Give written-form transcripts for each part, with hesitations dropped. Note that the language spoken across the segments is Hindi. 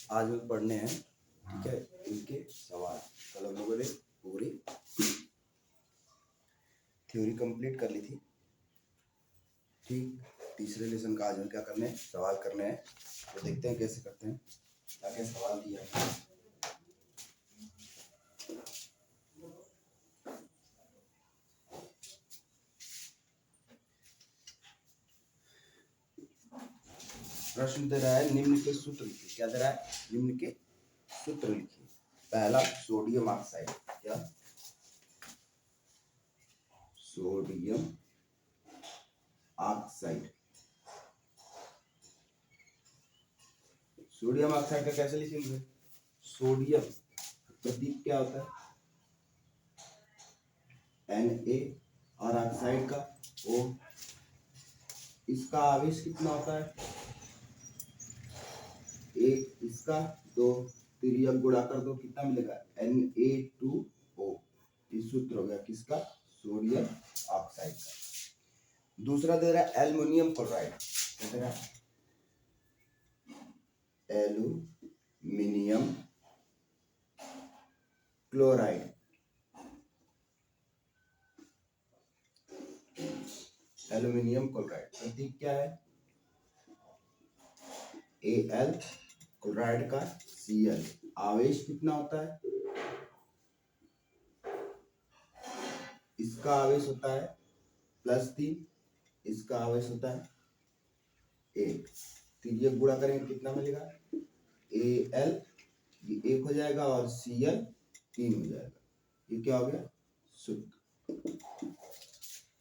आज में पढ़ने हैं, ठीक है, इनके सवाल। कल हम लोगों ने पूरी थ्योरी कंप्लीट कर ली थी, ठीक। तीसरे लेसन का आज में क्या करने हैं, सवाल करने हैं। तो देखते हैं कैसे करते हैं, क्या क्या सवाल दिया है। प्रश्न दे रहा है निम्न के सूत्र लिखिए। क्या दे रहा है, निम्न के सूत्र लिखिए। पहला सोडियम ऑक्साइड, क्या सोडियम ऑक्साइड। सोडियम ऑक्साइड का कैसे लिखेंगे, सोडियम प्रतीक क्या होता है Na और ऑक्साइड का O। इसका आवेश कितना होता है, एक, इसका दो, तिर्यक गुणा कर दो, कितना मिलेगा Na2O। ये सूत्र हो गया किसका, सोडियम ऑक्साइड का। दूसरा दे रहा है एल्युमिनियम क्लोराइड। क्या दे रहा है, एल्युमिनियम क्लोराइड। एल्युमिनियम क्लोराइड प्रतीक क्या है Al, क्लोराइड का Cl। आवेश कितना होता है, इसका आवेश होता है +3, इसका आवेश होता है 1। तिर्यक गुणा करेंगे कितना मिलेगा, Al ये 1 हो जाएगा और Cl 3 हो जाएगा। ये क्या हो गया, शुद्ध।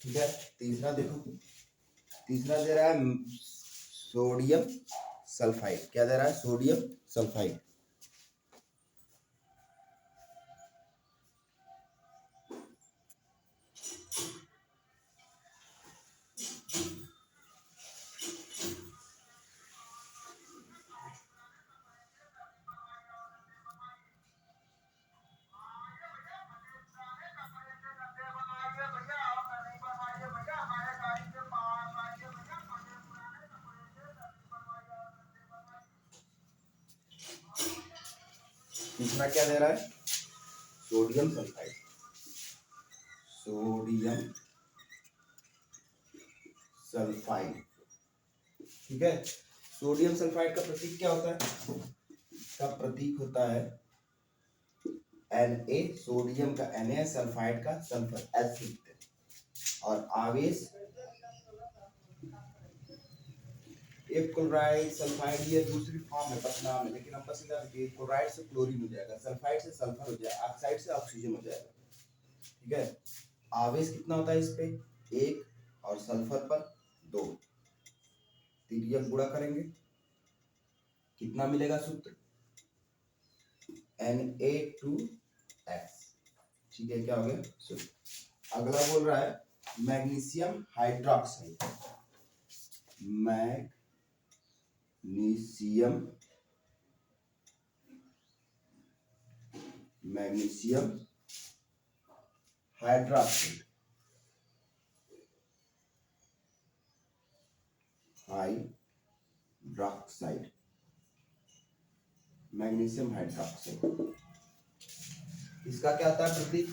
ठीक है। तीसरा देखो, तीसरा दे रहा है सोडियम सल्फाइड। क्या दे रहा है, सोडियम सल्फाइड। तीसरा क्या दे रहा है, सोडियम सल्फाइड। सोडियम सल्फाइड, ठीक है। सोडियम सल्फाइड का प्रतीक क्या होता है, इसका प्रतीक होता है Na। सोडियम का Na, सल्फाइड का सल्फर H लिखते हैं। और आवेश, एक क्लोराइड सल्फाइड ये दूसरी फॉर्म है, बस नाम है, लेकिन हम बस क्लोराइड से क्लोरीन हो जाएगा, सल्फाइड से सल्फर हो जाएगा, ऑक्साइड से ऑक्सीजन हो जाएगा, ठीक है। आवेश कितना होता है इस पे, 1 और सल्फर पर 2। तिर्यक गुणा करेंगे कितना मिलेगा सूत्र, Na2X। ठीक है, क्या हो गया सूत्र। अगला बोल रहा है magnesium hydroxide. Magnesium hydroxide, magnesium hydroxide. इसका क्या होता है प्रतीक,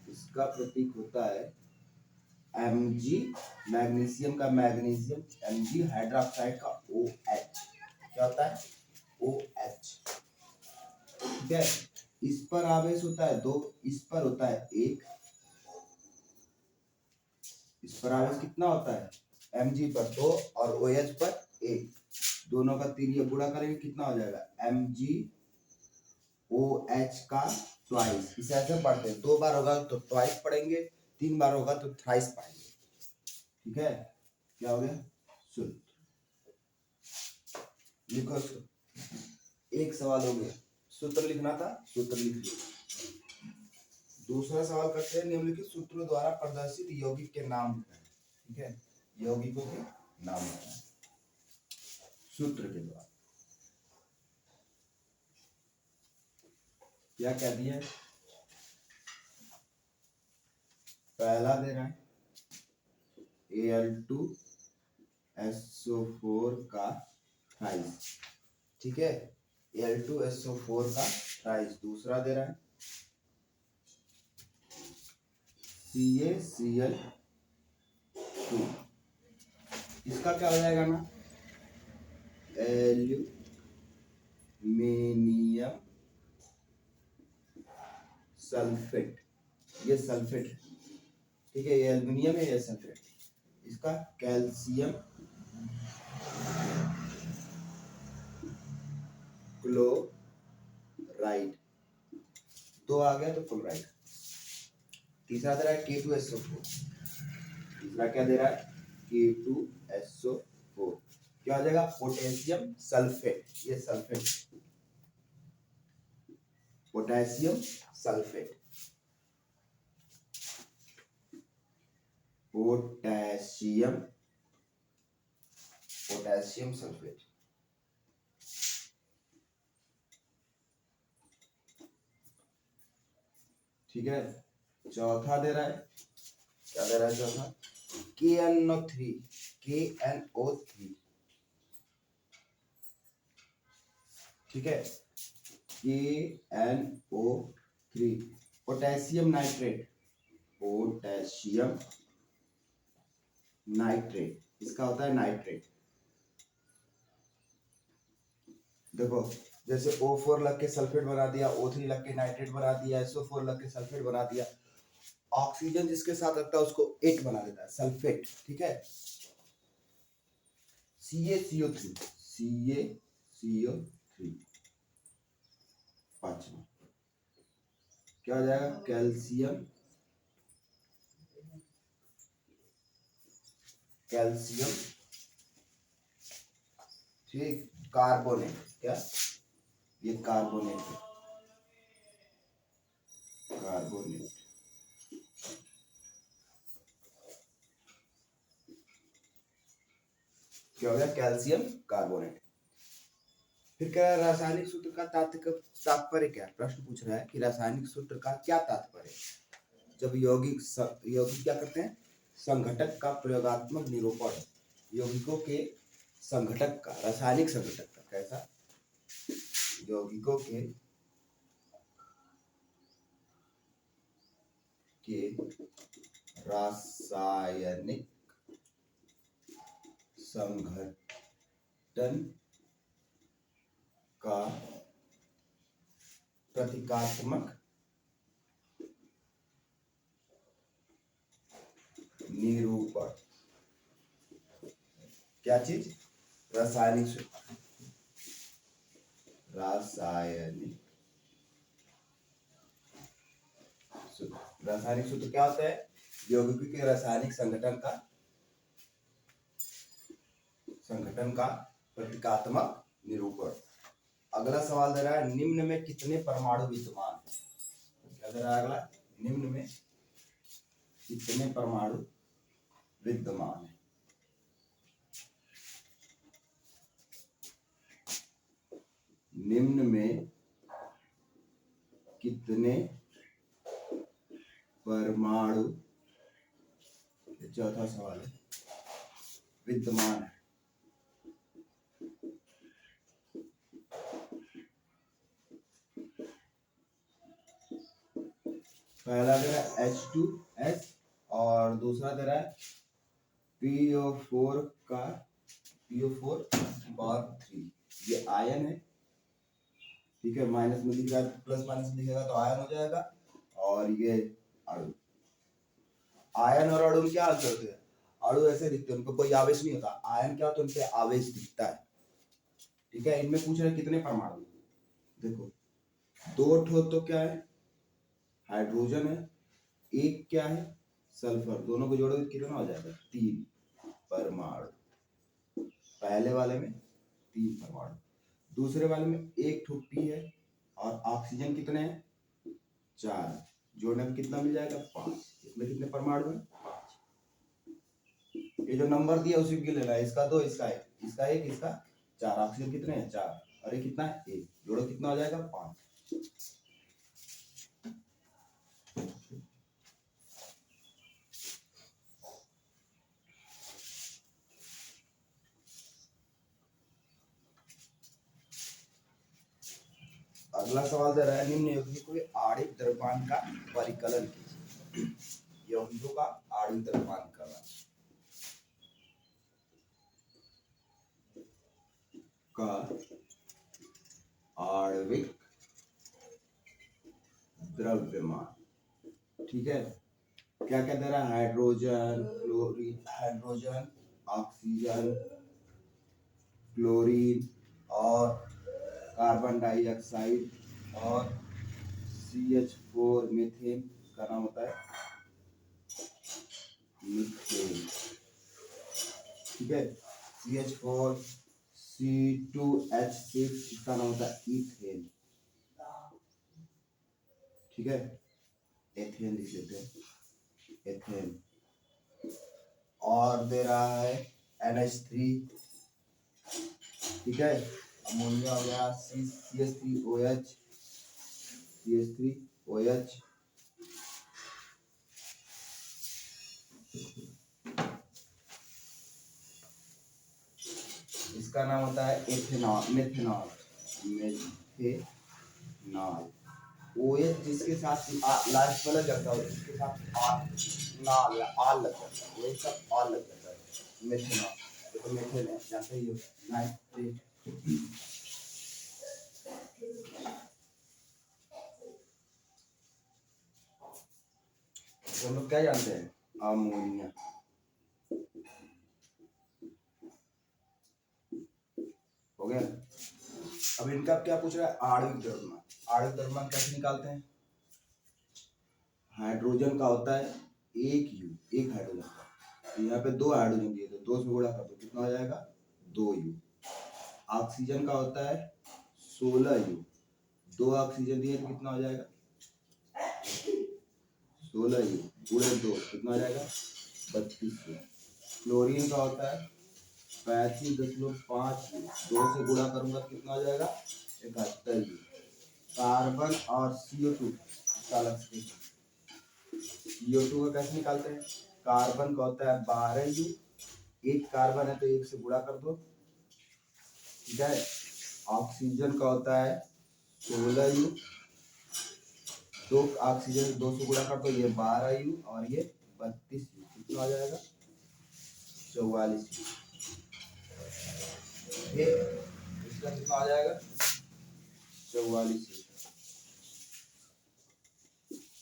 इसका प्रतीक होता है Mg, मैग्नीशियम का मैग्नीशियम, Mg हाइड्रोक्साइड का OH। क्या होता है, OH, ठीक है। इस पर आवेश होता है 2, इस पर होता है 1। इस पर आवेश कितना होता है, Mg पर 2 और OH पर 1। दोनों का तिर्यक गुणा करेंगे कितना हो जाएगा, MgOH का ट्वाइस। इसे ऐसे पढ़ते हैं, 2 बार होगा तो ट्वाइस पढ़ेंगे, 3 बार होगा तो थ्राइस पढ़ेंगे, ठीक है। क्या हो गया, शुद्ध। लिखो, एक सवाल हो गया, सूत्र लिखना था, सूत्र लिख लिया। दूसरा सवाल करते हैं, निम्नलिखित सूत्रों द्वारा प्रदर्शित यौगिक के नाम लिखना है, ठीक है। यौगिकों के नाम लिखना है सूत्र के द्वारा। क्या कह दिया, पहला दे रहा है Al2SO4 का 28, ठीक है। Al2SO4 का प्राइस दूसरा दे रहा है CaCl2, इसका क्या हो जाएगा ना, एल्यूमिनियम सल्फेट, ये सल्फेट है, ठीक है, ये एल्यूमिनियम है, ये सल्फेट, इसका कैल्शियम क्लोराइड, दो आ गया तो क्लोराइड। तीसरा दे रहा है K2SO4, तीसरा क्या दे रहा है K2SO4, क्या हो जाएगा पोटेशियम सल्फेट, ये sulphate, potassium sulphate, potassium potassium sulphate. ठीक है, चौथा दे रहा है, क्या दे रहा है चौथा, KNO3, KNO3, ठीक है, KNO3, potassium nitrate, potassium nitrate, इसका होता है नाइट्रेट। देखो जैसे O4 लग के सल्फेट बना दिया, O3 लग के नाइट्रेट बना दिया, SO4 लग के सल्फेट बना दिया, ऑक्सीजन जिसके साथ लगता है उसको 8 बना देता है सल्फेट, ठीक है। CaCO3, CaCO3 पांचवा क्या हो जाएगा कैल्शियम, कैल्शियम, ठीक, कार्बोनेट, क्या ये कार्बोनेट है, कार्बोनेट, क्या हो गया कैल्शियम कार्बोनेट। फिर क्या है, रासायनिक सूत्र का तात्पर्य क्या, प्रश्न पूछ रहा है कि रासायनिक सूत्र का क्या तात्पर्य, जब यौगिक क्या करते हैं, संघटक का प्रयोगात्मक निरूपण, यौगिकों के संघटक का, रासायनिक संघटक का, कैसा, यौगिकों के रासायनिक संघटन का प्रतीकात्मक निरूपण, क्या चीज, रासायनिक सूत्र, रासायनिक सूत्र, रासायनिक सूत्र क्या होता है, यौगिकों के रासायनिक संगठन का प्रतीकात्मक निरूपण। अगला सवाल दे रहा है निम्न में कितने परमाणु विद्यमान है, क्या दे रहा है अगला, निम्न में कितने परमाणु विद्यमान है, निम्न में कितने परमाणु, चौथा सवाल है, विद्यमान है। पहला दे रहा है H2S और दूसरा दे रहा है PO4 का PO4 ये आयन है, ठीक है, माइनस में लिखेगा प्लस माइनस में लिखेगा तो आयन हो जाएगा, और ये अणु, आयन और अणु क्या अंतर होते हैं, अणु ऐसे दिखते हैं, उनको कोई आवेश नहीं होता, आयन क्या होता है, उनपे आवेश दिखता है, ठीक है। इनमें पूछ रहे हैं कितने परमाणु, देखो दो ठो तो क्या है हाइड्रोजन है, एक क्या है सल्फर, दोनों को जोड़ोगे कितना हो जाएगा 3 परमाणु, पहले वाले में 3 परमाणु, दूसरे वाले में एक ठो P है और ऑक्सीजन कितने हैं 4, जोड़ने में कितना मिल जाएगा 5, इसमें कितने परमाणु हैं 5, ये जो नंबर दिया उसी को लेना है, इसका 2, इसका 1, इसका 1, इसका 4, ऑक्सीजन कितने हैं 4 और ये कितना है 1, जोड़ो कितना हो जाएगा 5। अगला सवाल दे रहा है निम्न यौगिकों के आणविक द्रव्यमान का परिकलन कीजिए। यौगिकों का आणविक द्रव्यमान का आणविक द्रव्यमान। ठीक है, क्या क्या दे रहा है? Hydrogen, chlorine, hydrogen, oxygen, chlorine और कार्बन डाइऑक्साइड और CH4 मीथेन का नाम होता है मीथेन। ठीक है, CH4 C2H6 इसका नाम होता है इथेन। ठीक है, एथेन लिख लेते हैं, एथेन। और दे रहा है NH3। ठीक है, अमोनिया हो गया CH3OH, CH3OH। इसका नाम होता है एथेनॉल, मेथेनॉल, मेथेनॉल। OH जिसके साथ लास्ट वाला लगता है उसके साथ नाल या आल लग जाता है, वही सब आल लग जाता है, मेथेनॉल। तो मेथेन है, जानते ही हो, नाइट्रेट। हम लोग क्या जानते हैं? अमोनिया। हो गया। अब इनका क्या पूछ रहा है? आणविक द्रव्यमान। आणविक द्रव्यमान कैसे निकालते हैं? हाइड्रोजन का होता है 1U, एक हाइड्रोजन का। यहाँ पे 2 हाइड्रोजन दिए थे, 2 से गुणा कर दो, कितना हो जाएगा? 2U। ऑक्सीजन का होता है 16U, 2 ऑक्सीजन दिए तो कितना हो जाएगा? 16U गुणे 2 कितना हो जाएगा? 32U। क्लोरीन का होता है 35.5U, 2 से गुणा करूंगा कितना हो जाएगा? 71U। कार्बन और CO2 इसका अलग से CO2 का कैसे निकालते हैं? कार्बन का होता है 12U, एक कार्बन है तो 1 से गुणा कर दो। ठीक है, ऑक्सीजन का होता है 16U, 2 ऑक्सीजन 2 से गुणा कर दो, ये 12U और ये 32U, कितना आ जाएगा? 44U। इसका कितना आ जाएगा? 44U।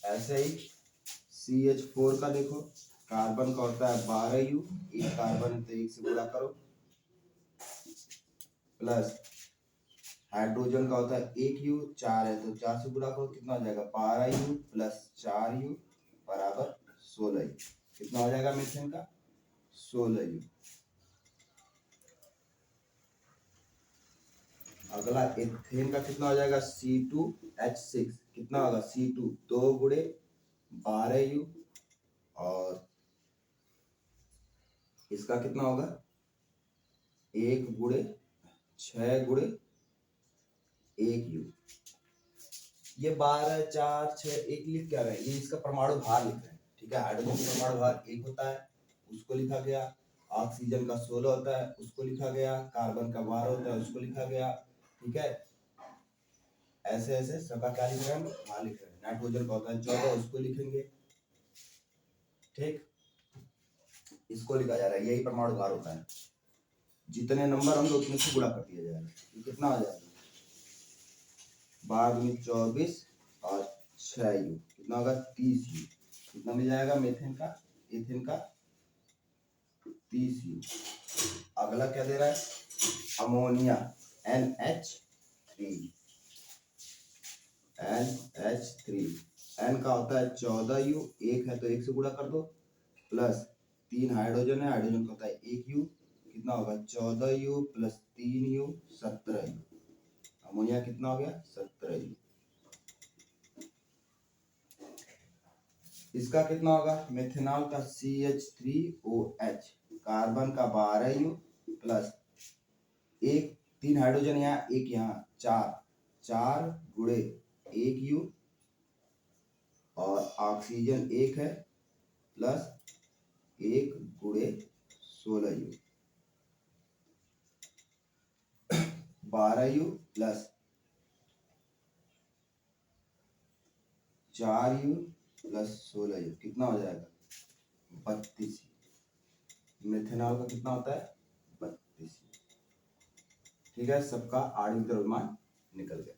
ऐसे ही CH4 का देखो, कार्बन का होता है 12U, एक कार्बन है तो 1 से गुणा करो, प्लस हाइड्रोजन का होता है 1U, 4 है तो 4 से गुणा करो, कितना हो जाएगा? 12U प्लस 4U बराबर 16U। कितना हो जाएगा मीथेन का? 16U। अगला एथेन का कितना हो जाएगा? C2H6। कितना होगा? C2 2 गुणे 12U और इसका कितना होगा? 1 गुणे 6 गुणे 1U। ये 12 4 6 1 लिख क्या रहे हैं? ये इसका परमाणु भार लिख रहे हैं। ठीक है, हाइड्रोजन का परमाणु भार 1 होता है, उसको लिखा गया। ऑक्सीजन का 16 होता है, उसको लिखा गया। कार्बन का 12 होता है, उसको लिखा गया। ठीक है, ऐसे ऐसे सबका क्या लिख रहे हैं? भार लिख रहे हैं। नाइट्रोजन का होता है 14, उसको लिखेंगे। ठीक, इसको लिखा जा रहा है, यही परमाणु भार होता है। जितने नंबर होंगे उतने से गुणा कर दिया जाएगा। ये कितना आ जाएगा? 12 में 24 और 6U, कितना होगा? 30U। कितना मिल जाएगा मेथेन का? एथेन का 30U। अगला क्या दे रहा है? Ammonia NH3। NH3 N का होता है 14U, एक है तो 1 से गुणा कर दो, प्लस 3 हाइड्रोजन है, हाइड्रोजन का होता है 1U, कितना होगा? 14U plus 3U 17U। Ammonia कितना हो गया? 17U। इसका कितना होगा? मेथेनॉल का CH3OH, कार्बन का 12U प्लस 1 3 हाइड्रोजन यहाँ, 1 यहाँ, 4 गुणे 1U और ऑक्सीजन 1 है प्लस 1 गुणे 16U, 12U plus 4U plus 16U कितना हो जाएगा 32। मेथेनॉल का कितना होता है 32। ठीक है, सबका आणविक द्रव्यमान निकल गया।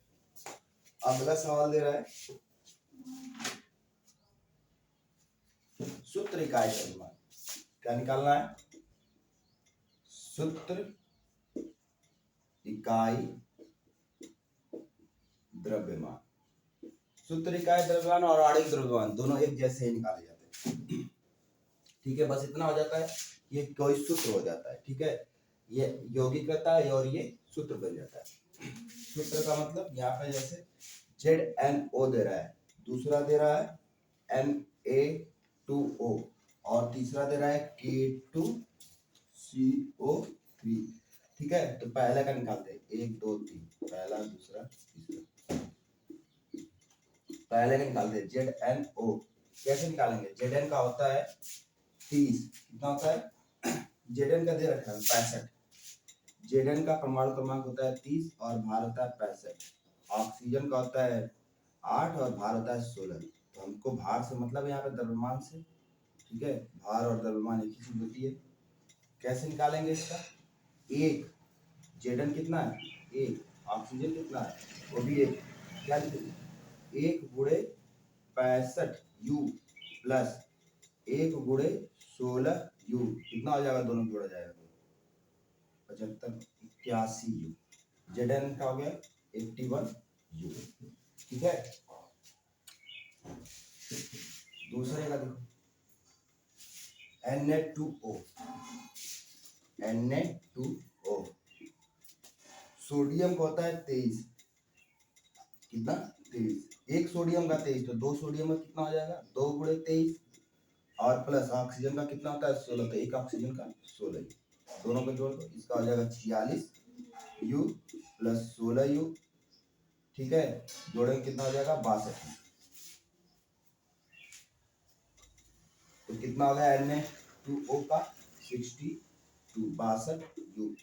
अगला सवाल दे रहा है सूत्र इकाई द्रव्यमान। क्या निकालना है? सूत्र इकाई द्रव्यमान। सूत्र इकाई द्रव्यमान और आणविक द्रव्यमान दोनों एक जैसे ही निकाले जाते हैं। ठीक है, बस इतना हो जाता है, ये कोई सूत्र हो जाता है। ठीक है, ये यौगिक रहता है और ये सूत्र बन जाता है। सूत्र का मतलब यहाँ पे जैसे ZnO दे रहा है, दूसरा दे रहा है Na2O और तीसरा दे रहा है K2CO3। ठीक है, तो पहला का निकालते हैं 1 2 3, पहला दूसरा तीसरा। पहले का निकालते हैं ZnO। कैसे निकालेंगे? Zn का होता है 30। कितना होता है? Zn का दे रखा है 65। Zn का परमाणु क्रमांक होता है 30 और भार होता है 65। ऑक्सीजन का होता है 8 और भार होता है 16। तो हमको भार से मतलब यहाँ पे द्रव्यमान से। ठीक है, भार और द्रव्यमान एक ही चीज होती है। कैसे निकालेंगे इसका? एक Zn कितना है 1, ऑक्सीजन कितना है वो भी 1। क्या लिखेंगे? 1 गुणे 65U प्लस 1 गुणे 16U कितना हो जाएगा? दोनों जोड़ा जाएगा 75 81U। Zn का हो गया 81U। ठीक है, दूसरे का देखो Na2O। Na2O सोडियम का होता है 23। कितना? 23। एक सोडियम का 23, तो 2 सोडियम का कितना हो जाएगा? 2 गुणे 23 और प्लस ऑक्सीजन का कितना होता है 16, तो एक ऑक्सीजन का 16। दोनों को जोड़ दो, इसका हो जाएगा 46U प्लस 16U। ठीक है, जोड़ेंगे कितना हो जाएगा 62। तो कितना हो गया Na2O का 62 62U।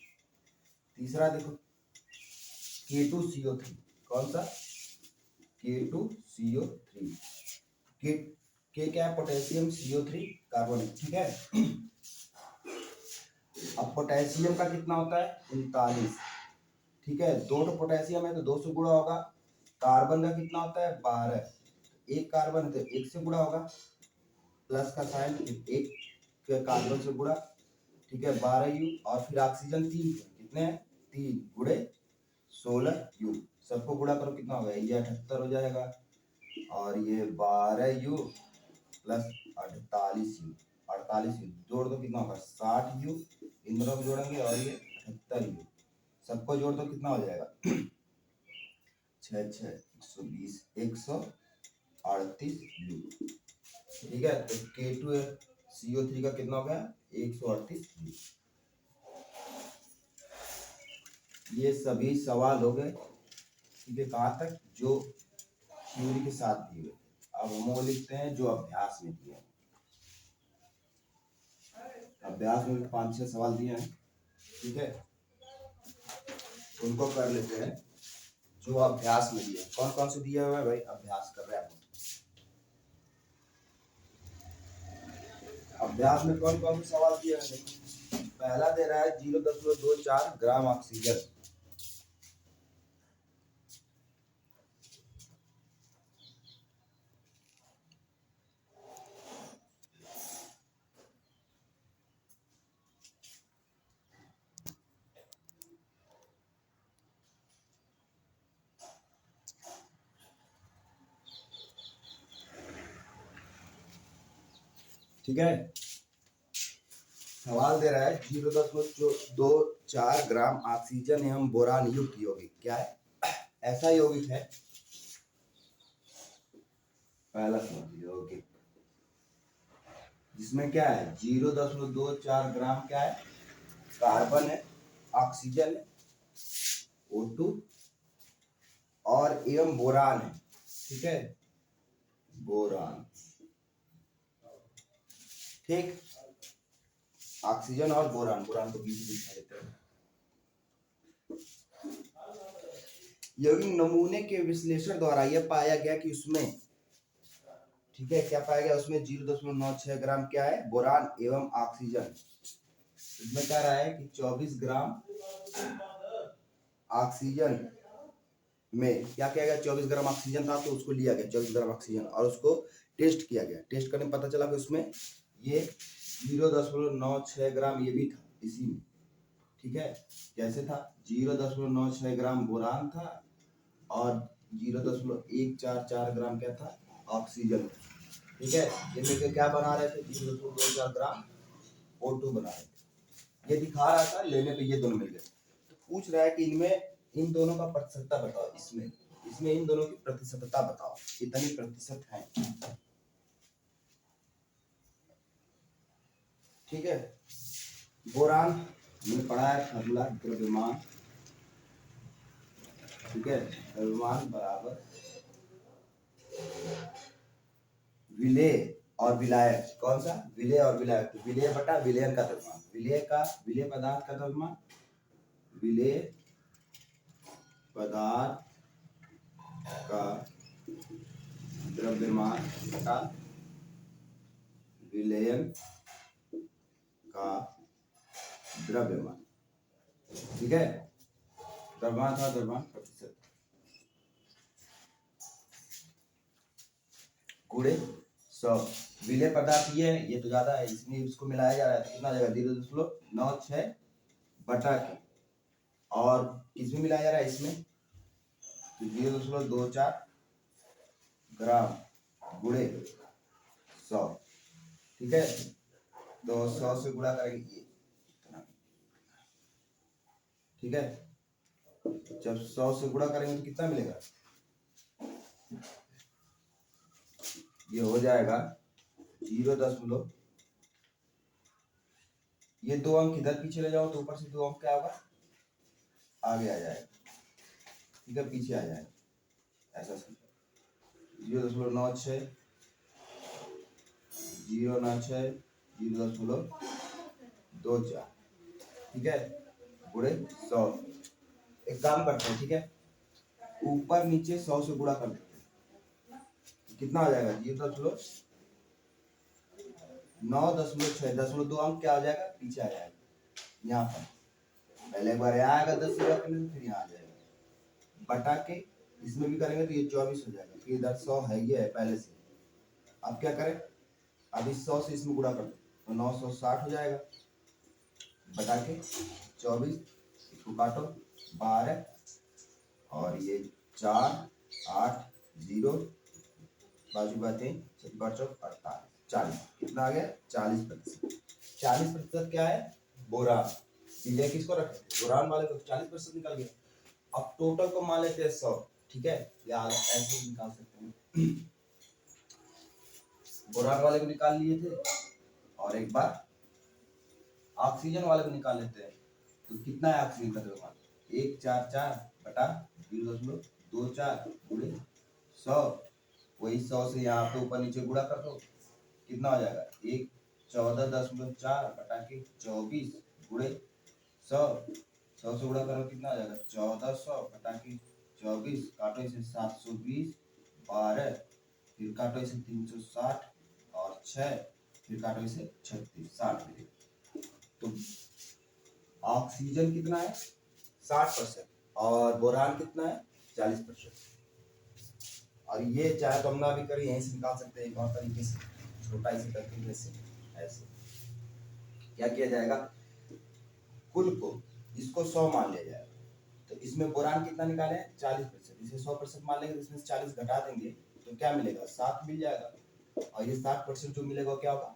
तीसरा देखो K2CO3। कौन सा? K2CO3। के क्या है? Potassium CO3 carbonate. ठीक है, अब पोटेशियम का कितना होता है 39। ठीक है, 2 पोटेशियम है तो 2 से गुणा होगा। कार्बन का कितना होता है 12। एक कार्बन है तो 1 से गुणा होगा, प्लस का साइन, एक कार्बन से गुणा। ठीक है, 12U और फिर ऑक्सीजन 3। कितने हैं? 3 गुणे 16U। सबको गुणा करो, कितना होगा? ये 78 हो जाएगा और ये 12U प्लस 48U। 48U जोड़ दो, कितना होगा? 60U। इन दोनों को जोड़ेंगे और ये 78U। सबको जोड़ दो, कितना हो जाएगा? 6 6 120 138U। ठीक है, तो K2CO3 का कितना हो गया? 138U। ये सभी सवाल हो गए। ठीक है, कहाँ तक? जो थ्योरी के साथ दिए हुए। अब हम वो लिखते हैं जो अभ्यास में दिए हैं। अभ्यास में 5-6 सवाल दिए हैं। ठीक है, उनको कर लेते हैं जो अभ्यास में दिए। कौन कौन से दिए हुए हैं भाई? अभ्यास कर रहे हैं। अभ्यास में कौन कौन से सवाल दिए हैं? पहला दे रहा है 0.24 ग्राम ऑक्सीजन। ठीक है, सवाल दे रहा है 0.24 ग्राम ऑक्सीजन एवं बोरान युक्त यौगिक। क्या है? ऐसा यौगिक है, पहला यौगिक जिसमें क्या है 0.24 ग्राम क्या है? कार्बन है, ऑक्सीजन है O2 और एवं बोरान है। ठीक है, बोरान। ठीक, ऑक्सीजन और बोरान, बोरान को बीच में लेते हैं। यौगिक नमूने के विश्लेषण द्वारा यह पाया गया कि उसमें ठीक है, क्या पाया गया उसमें 0.96 ग्राम क्या है, बोरान एवं ऑक्सीजन। इसमें कह रहा है कि 24 ग्राम ऑक्सीजन में क्या किया गया, 24 ग्राम ऑक्सीजन था तो उसको लिया गया 24 ग्राम ऑक्सीजन और उसको टेस्ट किया गया। टेस्ट करने में पता चला कि उसमें ये 0.96 ग्राम ये भी था इसी में। ठीक है, कैसे था, 0.96 ग्राम बोरान था और 0.144 ग्राम क्या था, ऑक्सीजन। ठीक है, ये मिलकर क्या बना रहे थे, 0.24 ग्राम O2 बना रहे थे। ये दिखा रहा था, लेने पे ये दोनों मिल गए। तो पूछ रहा है कि इनमें इन दोनों का प्रतिशतता बताओ, इसमें इन दोनों की प्रतिशतता बताओ, कितनी प्रतिशत है। ठीक है, बोरान हमने पढ़ा है फॉर्मूला, द्रव्यमान। ठीक है, द्रव्यमान बराबर विलेय और विलायक। कौन सा, विलेय और विलायक, तो विलेय बटा विलयन का द्रव्यमान, विलेय पदार्थ का द्रव्यमान, विलेय पदार्थ का द्रव्यमान बटा विलयन का द्रव्यमान। ठीक है, द्रव्यमान था, द्रव्यमान प्रतिशत गुणे 100। विलेय पदार्थ ये तो ज्यादा है, इसलिए इसको मिलाया जा रहा है, तो कितना जाएगा 0.96 बटा के, और किसमें मिलाया जा रहा है, इसमें, तो 0.24 ग्राम गुणे 100। ठीक है, तो 100 से गुणा करेंगे ये, ठीक है, जब 100 से गुणा करेंगे तो कितना मिलेगा, ये हो जाएगा 0. ये 2 अंक इधर पीछे ले जाओ तो ऊपर से 2 अंक क्या होगा, आगे आ जाएगा। ठीक है, पीछे आ जाएगा, ऐसा समझो, 0.96 0.24। ठीक है, गुणे 100। एक काम करते हैं, ठीक है, ऊपर नीचे 100 से गुणा कर देते हैं, कितना आ जाएगा 0.9.6, 0.2 अंक क्या आ जाएगा, पीछे आ जाएगा। यहाँ पर पहले एक बार यहाँ आएगा 10 से गुणा करने से, फिर यहाँ आ जाएगा बटा के, इसमें भी करेंगे तो ये 24 हो जाएगा, फिर इधर 100 है, ये है पहले से। अब क्या करें, अब इस 100 से इसमें गुणा कर दो तो 960 हो जाएगा बटा के 24, इसको काटो 12 और ये 4 8 0, बाजू बातें 48, 40, कितना आ गया 40%। 40% क्या है, बोरान। ये किसको रखे, बोरान वाले को 40% निकल गया। अब टोटल को मान लेते हैं 100। ठीक है, या ऐसे निकाल सकते हैं, बोरान वाले को निकाल लिए थे और एक बार ऑक्सीजन वाले को निकाल लेते हैं। तो कितना है ऑक्सीजन का द्रव्यमान, 144 बटा 0.24 गुणे 100। वही 100 से यहाँ पे ऊपर नीचे गुणा कर दो, कितना हो जाएगा 14.4 बटा के 24 गुणे 100। 100 से गुणा करो कितना आ जाएगा 1400 बटा के 24, काटो इसे 720, 12, फिर काटो इसे 360 और 6, फिर काटो इसे 36, 60 मिलेगा। तो ऑक्सीजन कितना है 60% और बोरान कितना है 40%। और ये चाहे तो हम ना भी करें, यहीं से निकाल सकते हैं एक और तरीके से, छोटा इसे करके जैसे ऐसे क्या किया जाएगा, कुल को इसको 100 मान लिया जाएगा, तो इसमें बोरान कितना निकाले 40%, इसे 100% मान लेंगे तो इसमें से 40 घटा देंगे तो क्या मिलेगा 7 मिल जाएगा, और ये 60% जो मिलेगा क्या होगा,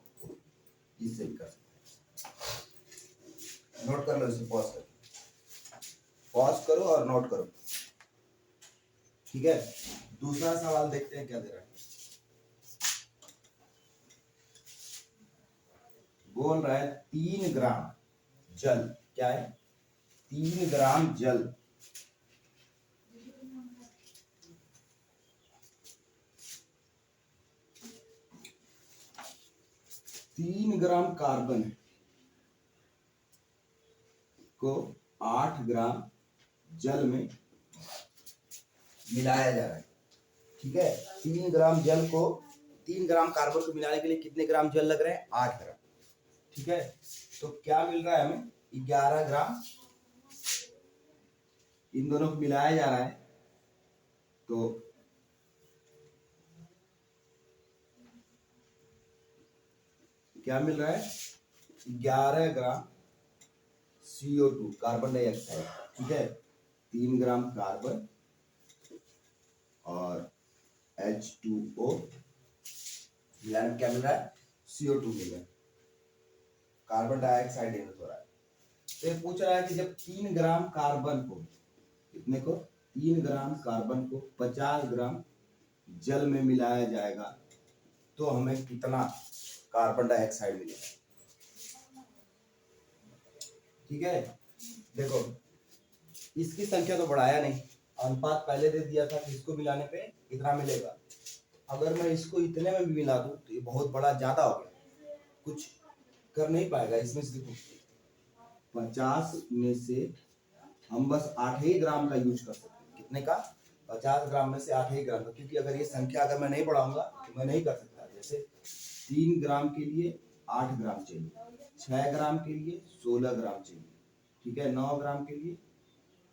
इससे भी कर सकते हैं। नोट कर लो इसे, पॉज करो और नोट करो। ठीक है, दूसरा सवाल देखते हैं क्या दे रहा है। बोल रहा है 3 ग्राम जल, क्या है 3 ग्राम जल 3 ग्राम कार्बन को 8 ग्राम जल में मिलाया जा रहा है। ठीक है, 3 ग्राम जल को 3 ग्राम कार्बन को मिलाने के लिए कितने ग्राम जल लग रहे हैं? 8 ग्राम। ठीक है, तो क्या मिल रहा है हमें? 11 ग्राम। इन दोनों को मिलाया जा रहा है तो क्या मिल रहा है? 11 ग्राम CO2 कार्बन डाइऑक्साइड। ठीक है, 3 ग्राम कार्बन और H2O मिलाने क्या मिल रहा है? CO2 मिल रहा है, कार्बन डाइऑक्साइड निर्मित हो रहा है। तो ये पूछ रहा है कि जब 3 ग्राम कार्बन को, कितने को? 3 ग्राम कार्बन को 50 ग्राम जल में मिलाया जाएगा तो हमें कितना कार्बन डाइऑक्साइड मिलेगा? ठीक है, देखो इसकी संख्या तो बढ़ाया नहीं, अनुपात पहले दे दिया था कि इसको मिलाने पे इतना मिलेगा। अगर मैं इसको इतने में भी मिला दूं तो ये बहुत बड़ा ज्यादा हो गया, कुछ कर नहीं पाएगा इसमें से। देखो 50 में से हम बस 8 ही ग्राम का यूज कर सकते हैं। कितने का? 50 ग्राम में से 8 ही ग्राम का, क्योंकि अगर ये संख्या अगर मैं नहीं बढ़ाऊंगा तो मैं नहीं कर सकता। जैसे 3 ग्राम के लिए 8 ग्राम चाहिए, 6 ग्राम के लिए 16 ग्राम चाहिए, ठीक है, 9 ग्राम के लिए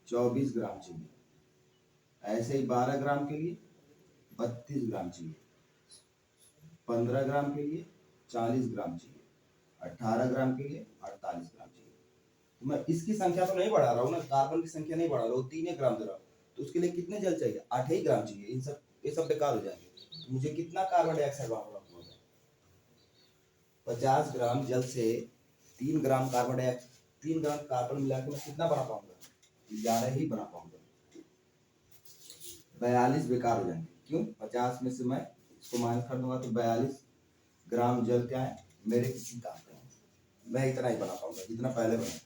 24 ग्राम चाहिए, ऐसे ही 12 ग्राम के लिए 32 ग्राम चाहिए, 15 ग्राम के लिए 40 ग्राम चाहिए, 18 ग्राम के लिए 48 ग्राम चाहिए। तो मैं इसकी संख्या तो नहीं बढ़ा रहा हूँ ना, कार्बन की संख्या नहीं बढ़ा रहा हूँ, 3 ग्राम दे रहा हूँ, तो उसके लिए कितने जल चाहिए? 8 ही ग्राम चाहिए। इन सब ये सब बेकार हो जाएंगे। तो मुझे कितना कार्बन डाइऑक्साइड बढ़ाना होगा? 50 ग्राम जल से 3 gram carbon dioxide, 3 gram carbon मिला के मैं कितना बना पाऊंगा? 11 ही बना पाऊंगा। 42 बेकार हो जाएंगे। क्यों? 50 में से मैं इसको माइनस कर दूंगा तो 42 ग्राम जल क्या है मेरे किसी काम का है। मैं इतना ही बना पाऊंगा जितना पहले बना।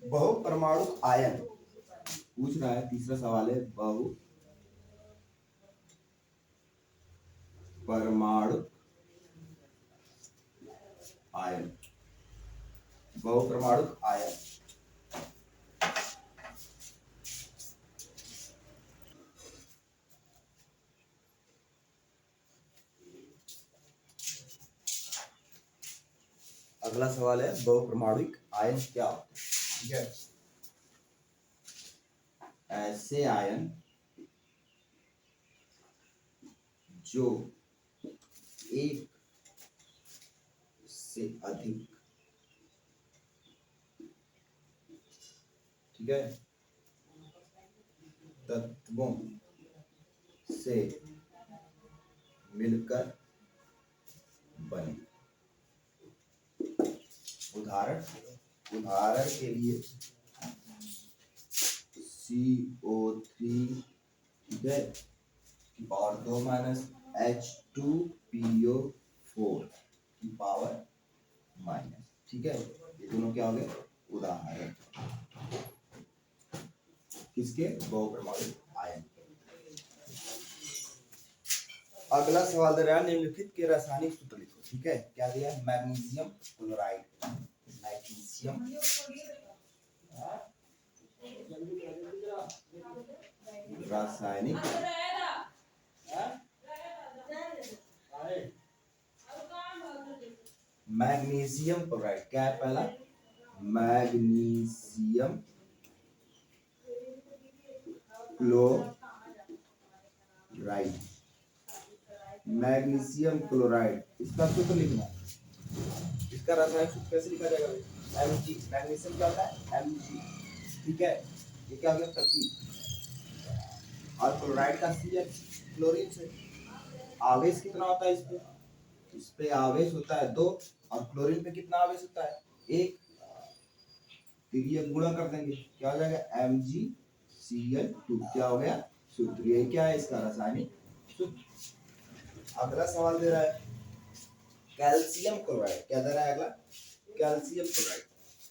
बहु परमाणु आयन पूछ रहा है, तीसरा सवाल है, बहु परमाणु आयन। बहु परमाणु आयन अगला सवाल है, बहु परमाणुक आयन क्या होता है? ठीक है, ऐसे आयन जो एक से अधिक, ठीक है, तत्वों से मिलकर बने। उदाहरण के लिए CO3, ठीक है, की पावर 2 माइनस H2PO4 की पावर माइनस। ठीक है, ये दोनों क्या हो गए? उदाहरण किसके? बहु परमाणु आयन। अगला सवाल दे रहा है, निम्नलिखित के रासायनिक सूत्र लिखो। ठीक है, क्या दिया? मैग्नीशियम क्लोराइड, मैग्नीशियम रासायनिक मैग्नीशियम क्लोराइड। क्या है पहला? मैग्नीशियम क्लोराइड, मैग्नीशियम क्लोराइड, इसका सूत्र लिखना है। इसका रासायनिक सूत्र कैसे लिखा जाएगा? Mg। मैग्नीशियम क्या होता है? Mg। ठीक है, ये क्या हो गया? प्रतीक। और क्लोराइड का CH, क्लोरीन से। आवेश कितना होता है इस पे? इस पे आवेश होता है 2 और क्लोरीन पे कितना आवेश होता है? 1। फिर ये गुणा कर देंगे, क्या हो जाएगा? MgCl2। क्या हो गया? सूत्र। ये क्या है? इसका रासायनिक सूत्र। अगला सवाल दे रहा है, कैल्शियम क्लोराइड। क्या दे रहा है अगला? Calcium chloride.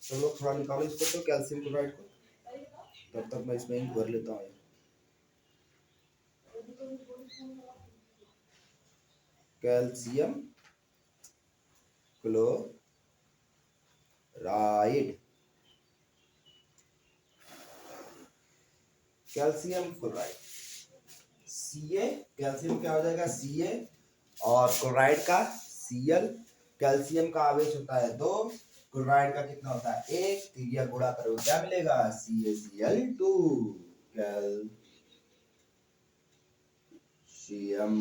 सब लोग थोड़ा निकालो इसको तो, कैल्शियम क्लोराइड को। तब तक मैं इसमें ही भर लेता हूँ। Calcium chloride calcium chloride, Ca, calcium क्या हो जाएगा Ca, और क्लोराइड का Cl। कैल्शियम का आवेश होता है 2, क्लोराइड का कितना होता है 1, तिरिया गुणा करो क्या मिलेगा CaCl2, कैल्शियम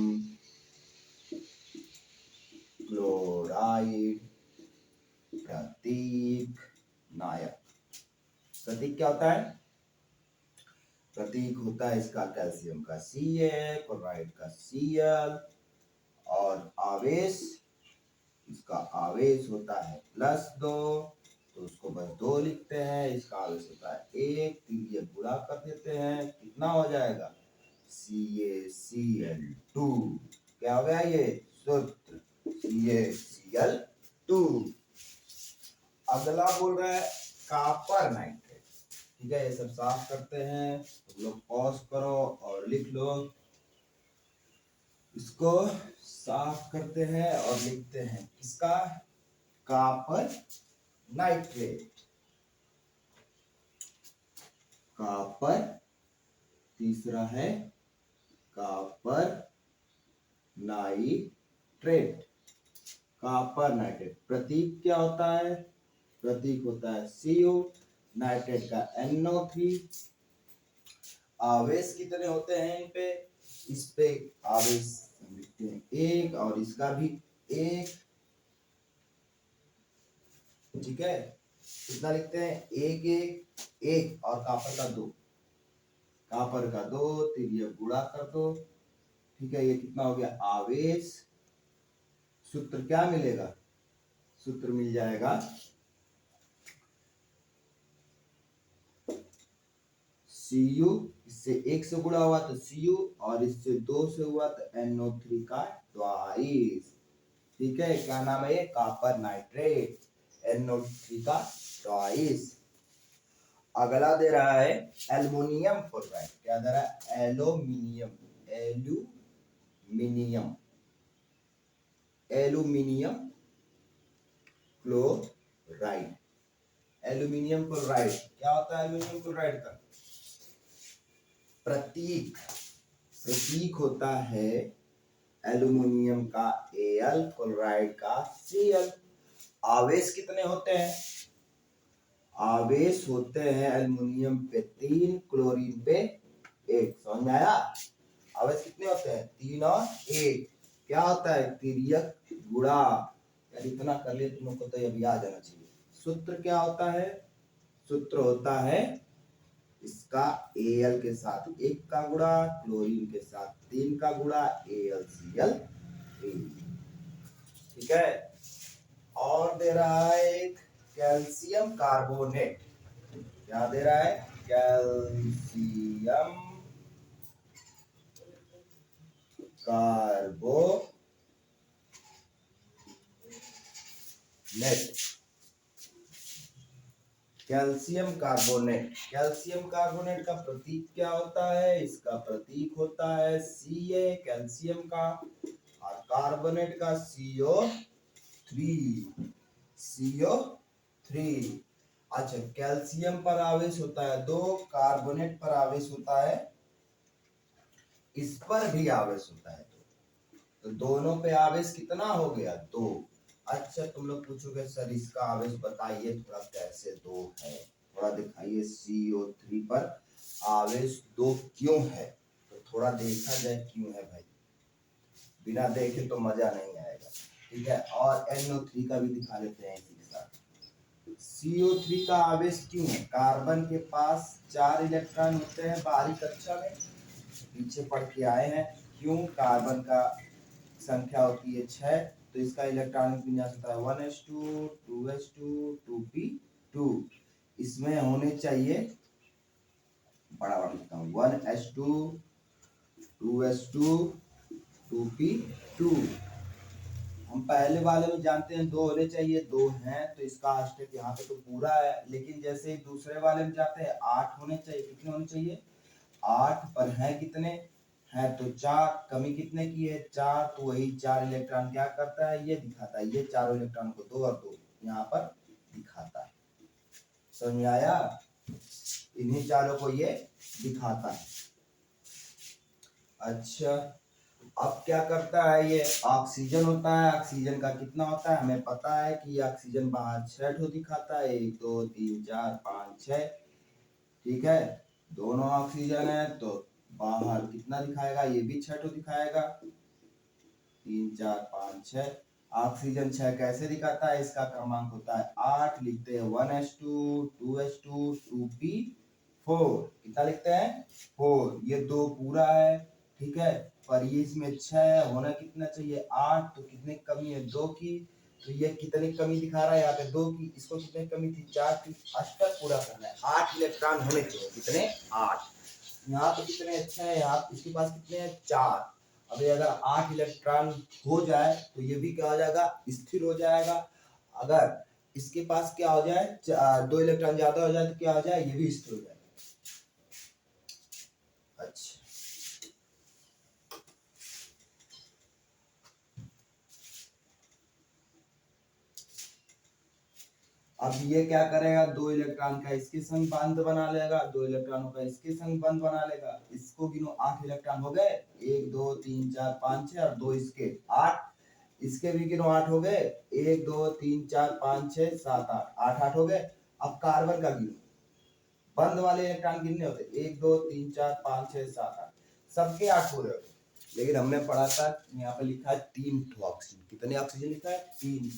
क्लोराइड प्रतीक नायक। प्रतीक क्या होता है, प्रतीक होता है इसका कैल्शियम का Ca, क्लोराइड का Cl, और आवेश, इसका आवेश होता है +2, तो उसको बस 2 लिखते हैं। इसका आवेश होता है 1, तिरिया गुणा कर देते हैं, कितना हो जाएगा CaCl2। क्या हो गया ये सूत्र CaCl2। अगला बोल रहा है कॉपर नाइट्रेट। ठीक है, ये सब साफ करते हैं, तुम लोग पॉज करो और लिख लो। इसको साफ करते हैं और लिखते हैं किसका, कॉपर नाइट्रेट। कॉपर, तीसरा है कॉपर नाइट्रेट। कॉपर नाइट्रेट प्रतीक क्या होता है, प्रतीक होता है Cu, नाइट्रेट का NO3। आवेश कितने होते हैं इन पे, इस पे आवेश लिखते हैं 1 और इसका भी 1। ठीक है, कितना लिखते हैं 1 1 1, और कॉपर का 2, कॉपर का 2, तिरिया गुणा कर दो। ठीक है, ये कितना हो गया आवेश। सूत्र क्या मिलेगा, सूत्र मिल जाएगा Cu, इससे 1 से गुणा हुआ तो Cu, और इससे 2 से हुआ तो NO3 का ट्वाइस। ठीक है, क्या नाम है ये, कॉपर नाइट्रेट, NO3 का ट्वाइस। अगला दे रहा है एल्युमिनियम क्लोराइड। क्या दे रहा है, aluminium, aluminium, aluminium chloride. Aluminium chloride क्या होता है, एल्यूमिनियम क्लोराइड का प्रतीक, प्रतीक होता है एल्यूमिनियम का Al, क्लोराइड का Cl। आवेश कितने होते हैं, आवेश होते हैं एल्युमिनियम पे 3, क्लोरीन पे 1। समझ में आया, आवेश कितने होते हैं 3 और 1। क्या होता है तिर्यक गुणा, यार इतना कर लिए तुम लोग को तो अभी आ जाना चाहिए। सूत्र क्या होता है, सूत्र होता है इसका Al के साथ 1 का गुणा, क्लोरीन के साथ 3 का गुणा, AlCl3। ठीक है, और दे रहा है एक कैल्शियम कार्बोनेट। क्या दे रहा है, calcium carbonate. Calcium carbonate, calcium carbonate का प्रतीक क्या होता है, इसका प्रतीक होता है Ca, कैल्शियम का, और कार्बोनेट का CO3, CO3। अच्छा, कैल्शियम पर आवेश होता है 2, कार्बोनेट पर आवेश होता है, इस पर भी आवेश होता है 2, तो दोनों पे आवेश कितना हो गया 2। अच्छा, तुम लोग पूछोगे सर इसका आवेश बताइए थोड़ा कैसे 2 है, थोड़ा दिखाइए CO3 पर आवेश 2 क्यों है, तो थोड़ा देखा जाए क्यों है भाई, बिना देखे तो मजा नहीं आएगा। ठीक है, और NO3 का भी दिखा देते हैं इसी के साथ। CO3 का आवेश क्यों है, कार्बन के पास 4 इलेक्ट्रॉन होते हैं, बाहरी कक्षा में पीछे पढ़ के आए हैं। क्यों, कार्बन का संख्या होती है 6, तो इसका इलेक्ट्रॉनिक विन्यास होता है 1s2 2s2 2p2। इसमें होने चाहिए, बड़ा बड़ा लिखता हूँ 1s2 2s2 2p2। हम पहले वाले में जानते हैं 2 होने चाहिए, 2 हैं, तो इसका अष्टक यहाँ पे तो पूरा है। लेकिन जैसे ही दूसरे वाले में जाते हैं 8 होने चाहिए, कितने होने चाहिए 8, पर हैं कितने है तो 4, कमी कितने की है 4, तो वही 4 इलेक्ट्रॉन क्या करता है, ये दिखाता है, ये चारों इलेक्ट्रॉन को 2 और 2 यहाँ पर दिखाता है। समझ में आया, इन्हीं चारों को ये दिखाता है। अच्छा, अब क्या करता है, ये ऑक्सीजन होता है। ऑक्सीजन का कितना होता है हमें पता है कि ऑक्सीजन बाहर 6 ठो दिखाता है, 1 2 3 4 5 6। ठीक है, दोनों ऑक्सीजन है तो बाहर कितना दिखाएगा, ये भी 6 ठो दिखाएगा, 3 4 5 6। ऑक्सीजन 6 कैसे दिखाता है, इसका क्रमांक होता है 8, लिखते हैं 1s2 2s2 2p4। कितना लिखते हैं 4, ये 2 पूरा है। ठीक है, पर ये इसमें 6 होना कितना चाहिए 8, तो कितने कमी है 2 की, तो ये कितनी कमी दिखा रहा है यहाँ पे 2 की, इसको कितनी कमी थी 4 की, अष्टक पूरा करना है। 8 इलेक्ट्रॉन होने चाहिए, कितने 8। यहाँ पे कितने 6, यहाँ इसके पास कितने हैं 4। अब ये अगर 8 इलेक्ट्रॉन हो जाए तो ये भी क्या हो जाएगा, स्थिर हो जाएगा। अगर इसके पास क्या हो जाए 2 इलेक्ट्रॉन ज्यादा हो जाए तो क्या हो जाए, ये भी स्थिर हो जाएगा। अच्छा, अब ये क्या करेगा, 2 इलेक्ट्रॉन का इसके संग बंध बना लेगा, 2 इलेक्ट्रॉनों का इसके संग बंध बना लेगा। इसको गिनो, 8 इलेक्ट्रॉन हो गए, 1 2 3 4 5 6 और 2 इसके 8। इसके भी गिनो 8 हो गए, 1 2 3 4 5 6 7 8, 8 8 हो गए। अब कार्बन का गिनो, बंद वाले इलेक्ट्रॉन कितने होते, 1 2 3 4 5 6 7 8, सबके 8 पूरे हो गए। लेकिन हमने पढ़ा था यहाँ पे लिखा है 3 ऑक्सीजन, कितने ऑक्सीजन लिखा है 3।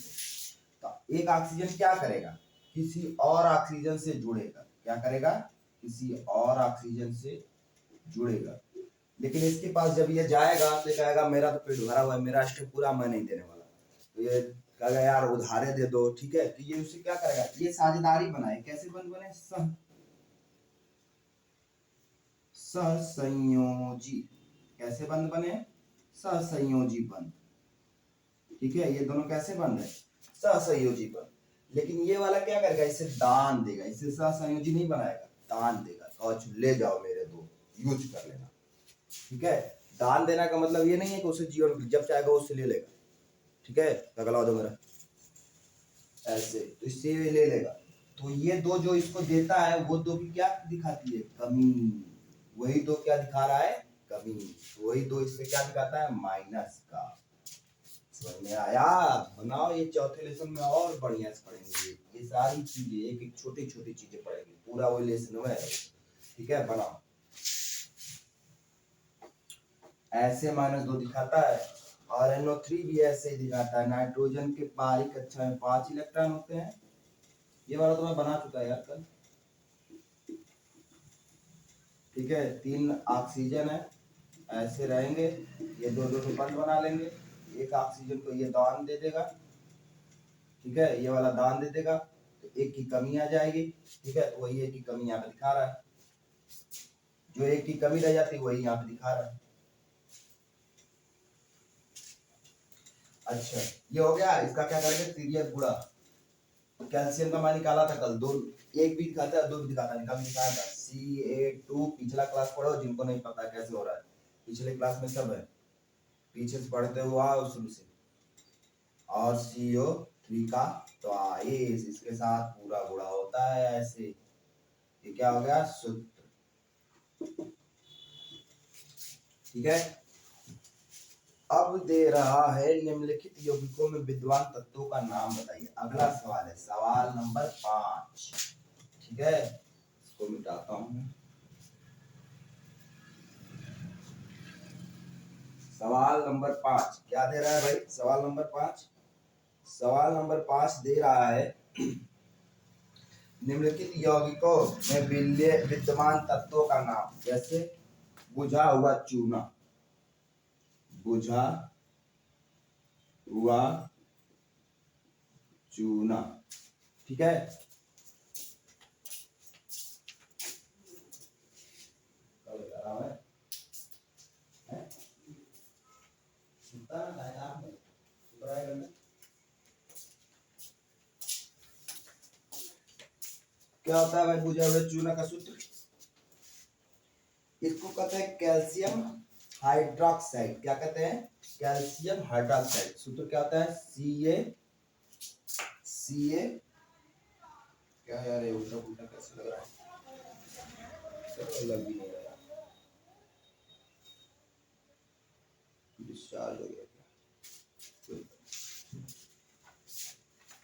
तो एक ऑक्सीजन क्या करेगा, किसी और ऑक्सीजन से जुड़ेगा। क्या करेगा, किसी और ऑक्सीजन से जुड़ेगा। लेकिन इसके पास जब ये जाएगा तो कहेगा मेरा तो पेट भरा हुआ है, मेरा स्टेप पूरा मैं नहीं देने वाला। तो ये कहेगा यार उधारे दे दो। ठीक है, तो ये उससे क्या करेगा, ये साझेदारी बनाए। कैसे बंद बने, सहसंयोजी। कैसे बंद बने, सहसंयोजी बंद। ठीक है, ये दोनों कैसे बंद है, सहसंयोजी बंद। लेकिन ये वाला क्या करेगा, इसे दान देगा, इसे सहसंयोजी नहीं बनाएगा, दान देगा। तो ले जाओ मेरे दो, यूज कर लेना। ठीक है, दान देना का मतलब ये नहीं है कि उसे जीवन जब चाहेगा उससे ले लेगा। ठीक है, अगला दो मेरा ऐसे, तो इससे ये ले लेगा। तो ये दो जो इसको देता है वो दो की क्या दिखाती है, कमी। वही दो क्या दिखा रहा है, कमी। वही दो इससे क्या दिखाता है, माइनस का। समझ में आया, बनाओ। ये चौथे लेसन में और बढ़िया से पढ़ेंगे, ये सारी चीजें एक एक छोटी छोटी चीजें पढ़ेंगे, पूरा वो लेसन में। ठीक है, बनाओ। ऐसे -2 दिखाता है, और NO3 भी ऐसे ही दिखाता है। नाइट्रोजन के बाहरी कक्षा में 5 इलेक्ट्रॉन होते हैं। ये वाला तो मैं बना चुका है यार कल। ठीक है, 3 ऑक्सीजन है, ऐसे रहेंगे। ये दो दो बंद बना लेंगे, एक ऑक्सीजन को ये दान दे देगा। ठीक है, ये वाला दान दे देगा, तो एक की कमी आ जाएगी। ठीक है, तो वही एक की कमी यहाँ पे दिखा रहा है, जो एक की कमी रह जाती है वही यहाँ पे दिखा रहा है। अच्छा, ये हो गया। इसका क्या करेंगे, तिर्यक गुणा। कैल्शियम का मैं निकाला था कल, दो एक भी दिखाता है, दो भी दिखाता है, निकाल दिखाया था। Ca2, पिछला क्लास पढ़ो, जिनको नहीं पता कैसे हो रहा है, पिछले क्लास में सब है, पीछे से पढ़ते हुआ शुरू से। और CO3 का तो इसके साथ पूरा गुणा होता है ऐसे। ये क्या हो गया, सूत्र। ठीक है, अब दे रहा है निम्नलिखित यौगिकों में विद्वान तत्वों का नाम बताइए। अगला सवाल है सवाल नंबर 5। ठीक है, इसको मिटाता हूं। सवाल नंबर 5 क्या दे रहा है भाई, सवाल नंबर 5। सवाल नंबर 5 दे रहा है निम्नलिखित यौगिकों में विद्यमान तत्वों का नाम। जैसे बुझा हुआ चूना, बुझा हुआ चूना। ठीक है, क्या होता है भाई बुझा हुआ चूना का सूत्र, इसको कहते हैं कैल्शियम हाइड्रोक्साइड। क्या कहते हैं, कैल्शियम हाइड्रोक्साइड। सूत्र क्या होता है, Ca क्या यार, ये उल्टा उल्टा कैसे लग रहा है, लग ही नहीं रहा, डिस्चार्ज हो गया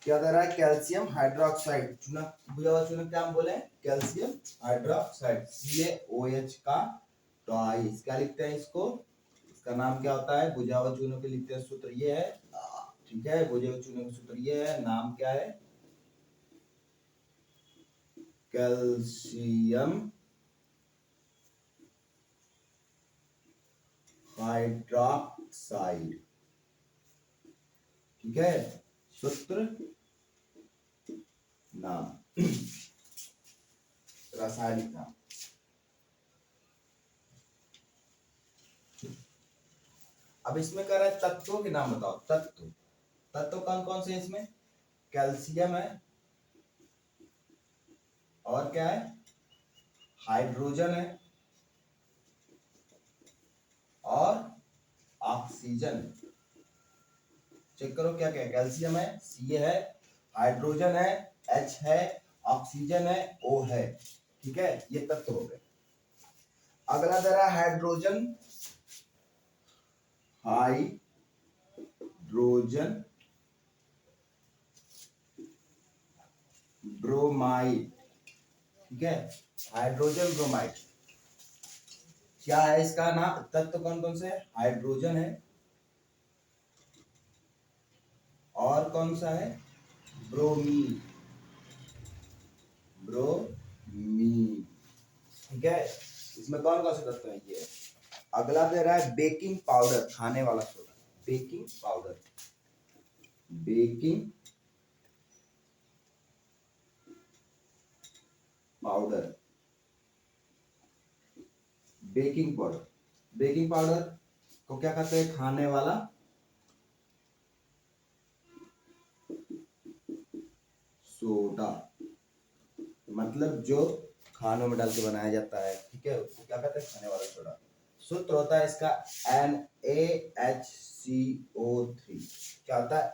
क्या दे रहा है? कैल्शियम हाइड्रोक्साइड चूना, बुझा हुआ चूना क्या हम बोले? कैल्शियम हाइड्रोक्साइड, CaOH का ट्वाइस। क्या लिखते हैं इसको? इसका नाम क्या होता है? बुझा हुआ चूनों के लिखते हैं सूत्र ये है, ठीक है। बुझे हुए चूनों का सूत्र ये है, नाम क्या है? कैल्शियम हाइड्रोक्साइड, ठीक है। सूत्र नाम, रासायनिक नाम। अब इसमें कह रहा है तत्वों के नाम बताओ। तत्व, तत्व कौन कौन से हैं इसमें? कैल्शियम है, और क्या है? हाइड्रोजन है, और ऑक्सीजन। चेक करो क्या क्या है। कैल्शियम है, Ca है, हाइड्रोजन है, H है, ऑक्सीजन है, O है, ठीक है। ये तत्व हो गए। अगला दे रहा है हाइड्रोजन, हाइड्रोजन ब्रोमाइड, ठीक है। हाइड्रोजन ब्रोमाइड क्या है इसका नाम? तत्व कौन कौन से? हाइड्रोजन है, और कौन सा है? ब्रोमीन, ब्रोमीन, ठीक है। इसमें कौन कौन से तत्व हैं? ये अगला दे रहा है बेकिंग पाउडर, खाने वाला soda, baking powder, baking powder, baking powder. Baking powder को क्या कहते हैं? खाने वाला सोडा, मतलब जो खानों में डाल के बनाया जाता है, ठीक है, उसको क्या कहते हैं? खाने वाला सोडा। सूत्र होता है इसका NaHCO3। क्या होता है?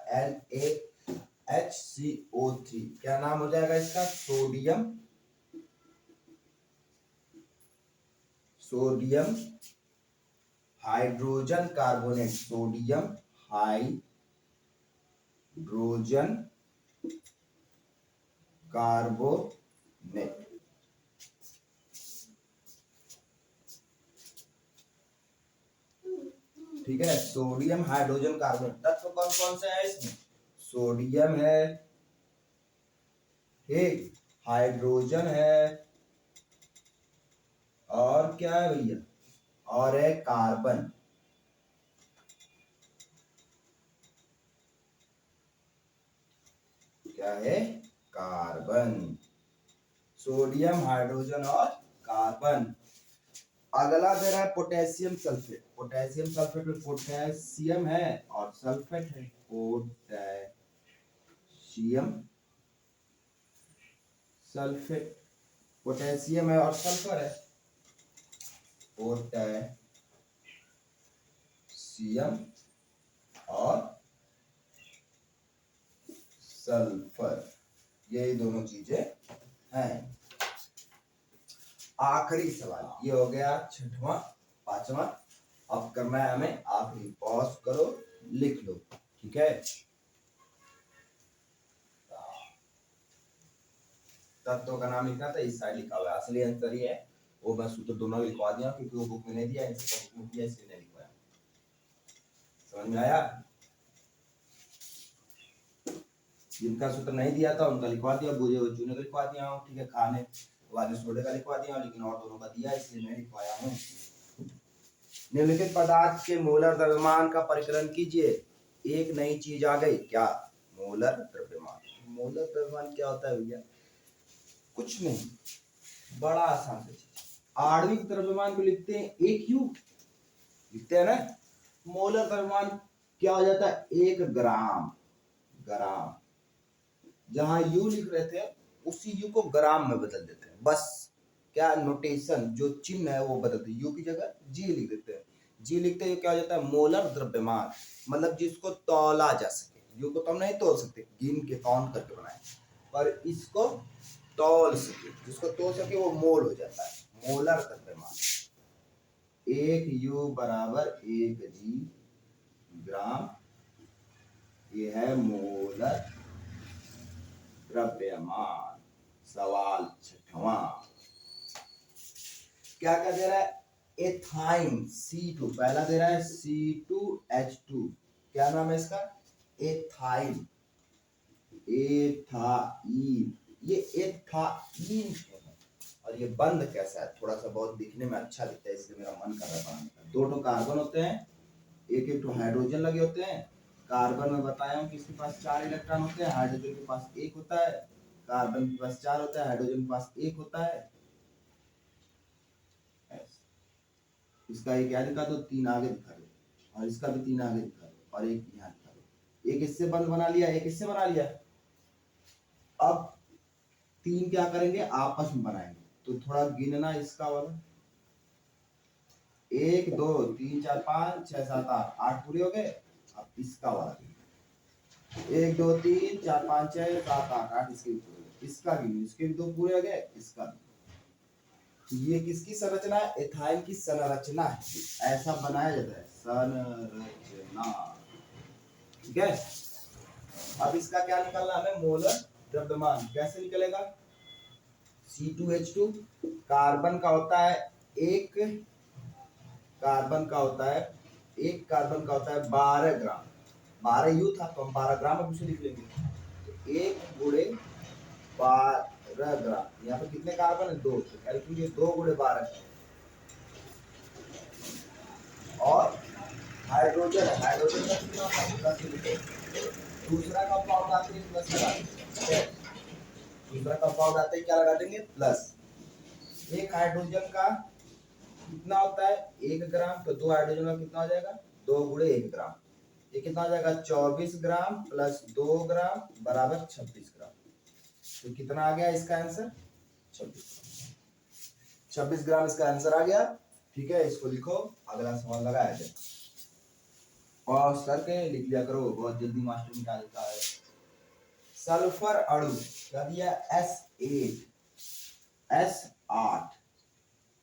NaHCO3। क्या नाम हो जाएगा इसका? Sodium, sodium hydrogen carbonate, sodium hydrogen carbonate, ठीक है। Sodium hydrogen carbonate. तत्व कौन कौन से है इसमें? सोडियम है, ठीक, हाइड्रोजन है, और क्या है भैया? और है कार्बन, क्या है? कार्बन। सोडियम, हाइड्रोजन और कार्बन। अगला दे रहा है पोटेशियम सल्फेट। पोटेशियम सल्फेट में पोटेशियम है और सल्फेट है, पोटेशियम सल्फेट। पोटेशियम है और सल्फर है, पोटेशियम और सल्फर, ये दोनों चीजें हैं। आखिरी सवाल ये हो गया, छठवां, पांचवा। अब करना है हमें आखिरी। पॉज करो, लिख लो, ठीक है। तत्वों का नाम लिखना था, इस साइड लिखा हुआ है। असली आंसर ये है, वो मैं सूत्र दोनों लिखवा दिया क्योंकि वो बुक में नहीं दिया, बुक में दिया इसलिए नहीं लिखवाया। समझ में आया? जिनका सूत्र नहीं दिया था उनका लिखवा दिया, बुझे हुए चूने का लिखवा दिया हूँ, ठीक है। खाने वाले सोडे का लिखवा दिया हूँ, लेकिन और दोनों का दिया इसलिए मैं लिखवाया हूँ। निम्नलिखित पदार्थ के मोलर द्रव्यमान का परिकलन कीजिए। एक नई चीज आ गई, क्या? मोलर द्रव्यमान। मोलर द्रव्यमान क्या होता है भैया? कुछ नहीं, बड़ा आसान सी चीज। आणविक द्रव्यमान को लिखते हैं AQ, लिखते हैं ना। मोलर द्रव्यमान क्या हो जाता है? 1 ग्राम, ग्राम। जहां U लिख रहे थे उसी U को ग्राम में बदल देते हैं, बस। क्या नोटेशन, जो चिन्ह है वो बदलते हैं, U की जगह G लिख देते हैं। G लिखते हैं क्या हो जाता है? मोलर द्रव्यमान, मतलब जिसको तौला जा सके। U को तो हम नहीं तोल सकते, गिन के काउंट करके बनाए, पर इसको तौल सके, जिसको तोल सके वो मोल हो जाता है। मोलर द्रव्यमान, 1 U बराबर 1G ग्राम, ये है मोलर द्रव्यमान। सवाल 6वां, क्या क्या दे रहा है? एथाइन C2, पहला दे रहा है C2H2, क्या नाम है इसका? एथाइन, एथाइन, ये एथाइन है। और ये बंद कैसा है? थोड़ा सा बहुत दिखने में अच्छा दिखता है, इसलिए मेरा मन कर रहा है बनाने का। 2 कार्बन होते हैं, एक हाइड्रोजन लगे होते हैं। कार्बन में बताया हूँ कि इसके पास 4 इलेक्ट्रॉन होते हैं, हाइड्रोजन के पास 1 होता है। कार्बन के पास 4 होता है, हाइड्रोजन के पास 1 होता है। इसका एक क्या दिखा दो, 3 आगे दिखा दो, और इसका भी 3 आगे दिखा दो, और एक यहाँ दिखा दो। एक इससे बंद बना लिया, एक इससे बना लिया। अब 3 क्या करेंगे? आपस में बनाएंगे। तो थोड़ा गिनना इसका वाला, 1 2 3 4 5 6 7 8, 8 पूरे हो गए। अब इसका वाला 1 2 3 4 5 6 7 8, 8 इसके भी पूरे हो गए। इसका भी, इसके भी 2 पूरे हो गए, इसका भी। ये किसकी संरचना है? एथाइल की संरचना है, ऐसा बनाया जाता है, संरचना। ठीक है। अब इसका क्या निकालना हमें? मोलर द्रव्यमान। कैसे निकलेगा? C2H2, कार्बन का होता है एक, कार्बन का होता है एक, कार्बन का होता है 12 ग्राम, 12 U था तो हम 12 ग्राम अब उसे लिख लेंगे। तो 1 गुणे 12 ग्राम, यहाँ पे कितने कार्बन है? 2, तो कैलकुलेट 2 गुणे 12। और हाइड्रोजन है, हाइड्रोजन का कितना होता है? प्लस लिखो, दूसरा कंपाउंड आते हैं प्लस लगा देंगे, दूसरा कंपाउंड आते हैं क्या लगा देंगे? प्लस। एक हाइड्रोजन का कितना होता है? 1 ग्राम, तो 2 हाइड्रोजन का कितना हो जाएगा? 2 गुणे 1 ग्राम, ये कितना हो जाएगा? 24 ग्राम प्लस 2 ग्राम बराबर 26 ग्राम। तो कितना आ गया इसका आंसर? 26 ग्राम इसका आंसर आ गया। ठीक है, इसको लिखो, अगला सवाल लगाया जाए। पॉज करके लिख लिया करो, बहुत जल्दी मास्टर निकालता है। सल्फर अणु क्या दिया? S8, S8,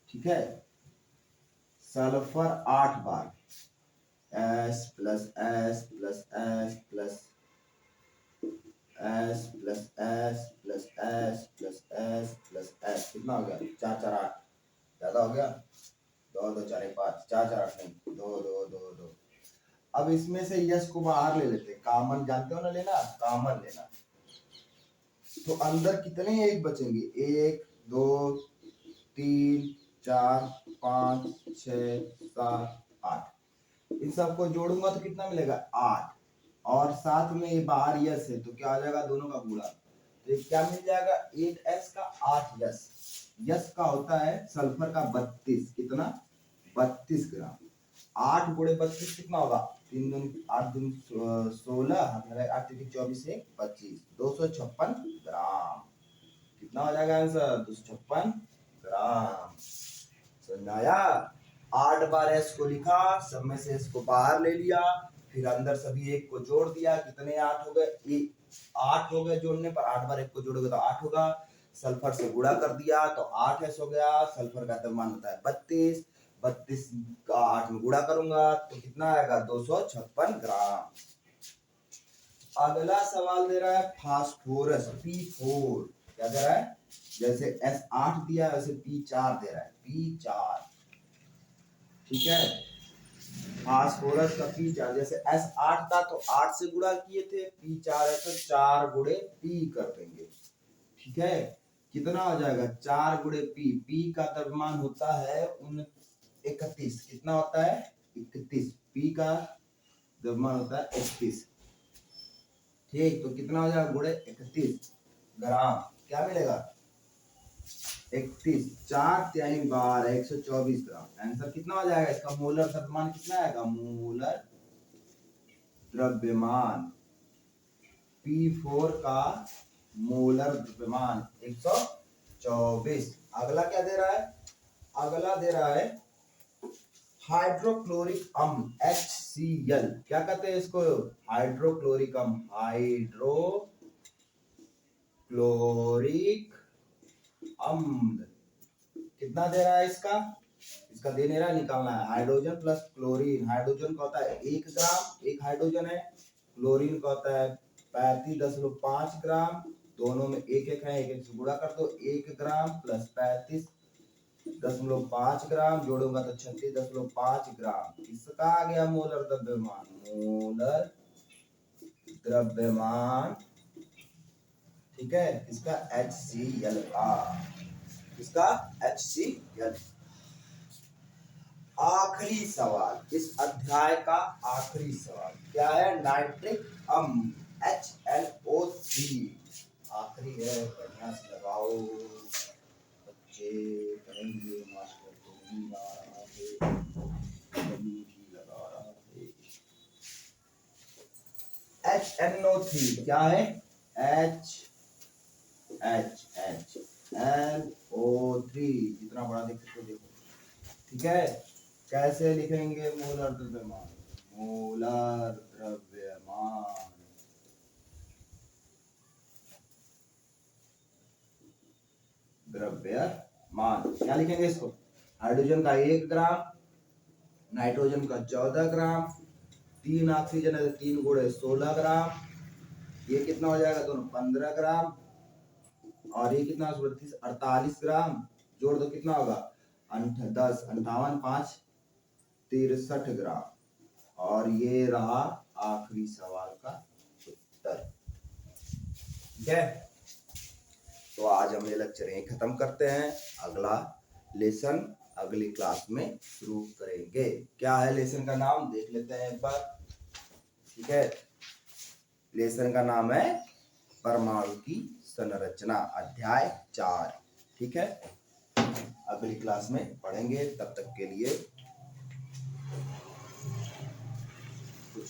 ठीक है। सल्फर 8 बार, S plus S plus S plus S plus S plus S plus S plus S, कितना हो गया? 4 4 8, ज्यादा हो गया? 2 2 4 5, 4 4 8 नहीं, 2 2 2 2। अब इसमें से यस को बाहर ले लेते, कॉमन जानते हो ना लेना, कॉमन लेना। तो अंदर कितने एक बचेंगे? 1 2 3 4 5 6 7 8। इन सबको जोड़ूंगा तो कितना मिलेगा? 8। और साथ में ये बाहर यस है, तो क्या आ जाएगा? दोनों का गुणा। तो ये क्या मिल जाएगा? 8S का 8 यस। यस का होता है सल्फर का 32, कितना? 32 ग्राम। 8 गुणे 32 कितना होगा? 3 दूनी 8 दूनी 16, 8 3 24 से 25, 256 ग्राम। कितना हो जाएगा आंसर? 256 ग्राम। समझ आया? 8 बार एस को लिखा, सब में से एस को बाहर ले लिया, फिर अंदर सभी एक को जोड़ दिया, कितने 8 हो गए? 8 हो गए जोड़ने पर, 8 बार एक को जोड़ोगे तो 8 होगा। सल्फर से गुणा कर दिया तो 8S हो गया। सल्फर का द्रव्यमान होता है 32, 32 का 8 में गुणा करूंगा तो कितना आएगा? 256 ग्राम। अगला सवाल दे रहा है फास्फोरस P4, क्या दे रहा है? जैसे S8 दिया है वैसे P4 दे रहा है, P4, ठीक है। फास्फोरस का P4, जैसे S8 था तो 8 से गुणा किए थे, P4 है तो 4 गुणे P कर देंगे, ठीक है। कितना हो जाएगा? 4 गुणे P, P का द्रव्यमान होता है 31, कितना होता है? 31, P का द्रव्यमान होता है 31, ठीक। तो कितना हो जाएगा? गुणे 31 ग्राम, क्या मिलेगा? 31, 4 3 12, 124 ग्राम। आंसर कितना हो जाएगा इसका? मोलर द्रव्यमान कितना आएगा? मोलर द्रव्यमान P4 का मोलर द्रव्यमान 124। अगला क्या दे रहा है? अगला दे रहा है हाइड्रोक्लोरिक अम्ल HCl, क्या कहते हैं इसको? हाइड्रोक्लोरिक अम्ल, हाइड्रोक्लोरिक अम्ल, कितना दे रहा है इसका दे नहीं रहा, निकालना है। हाइड्रोजन प्लस क्लोरीन, हाइड्रोजन का होता है 1 ग्राम, एक हाइड्रोजन है। क्लोरीन का होता है 35.5 ग्राम, दोनों में एक एक है, एक एक से गुणा कर दो। 1 ग्राम प्लस 35.5 ग्राम जोड़ूंगा तो 36.5 ग्राम। इसका आ गया मोलर द्रव्यमान, मोलर द्रव्यमान, ठीक है। इसका HCl का, इसका HCl। आखिरी सवाल, इस अध्याय का आखिरी सवाल क्या है? नाइट्रिक अम्ल HNO3, आखिरी है। बढ़िया से लगाओ बच्चे, करेंगे मास्टर तो नहीं आ रहा है, नहीं लगा रहा है। HNO3 क्या है? HNO3, जितना बड़ा देख सकते हो देखो, ठीक है। कैसे लिखेंगे मोलर द्रव्यमान? मोलर द्रव्यमान, द्रव्यमान क्या लिखेंगे इसको? हाइड्रोजन का 1 ग्राम, नाइट्रोजन का 14 ग्राम, 3 ऑक्सीजन है तो 3 गुणे 16 ग्राम, ये कितना हो जाएगा दोनों? 15 ग्राम, और ये कितना? 48 ग्राम। जोड़ दो कितना होगा? 10 58 5 63 ग्राम। और ये रहा आखिरी सवाल का उत्तर, ठीक है। तो आज हम ये लेक्चर यहीं खत्म करते हैं, अगला लेसन अगली क्लास में शुरू करेंगे। क्या है लेसन का नाम देख लेते हैं एक बार, ठीक है। लेसन का नाम है परमाणु की संरचना, अध्याय 4, ठीक है। अगली क्लास में पढ़ेंगे, तब तक के लिए कुछ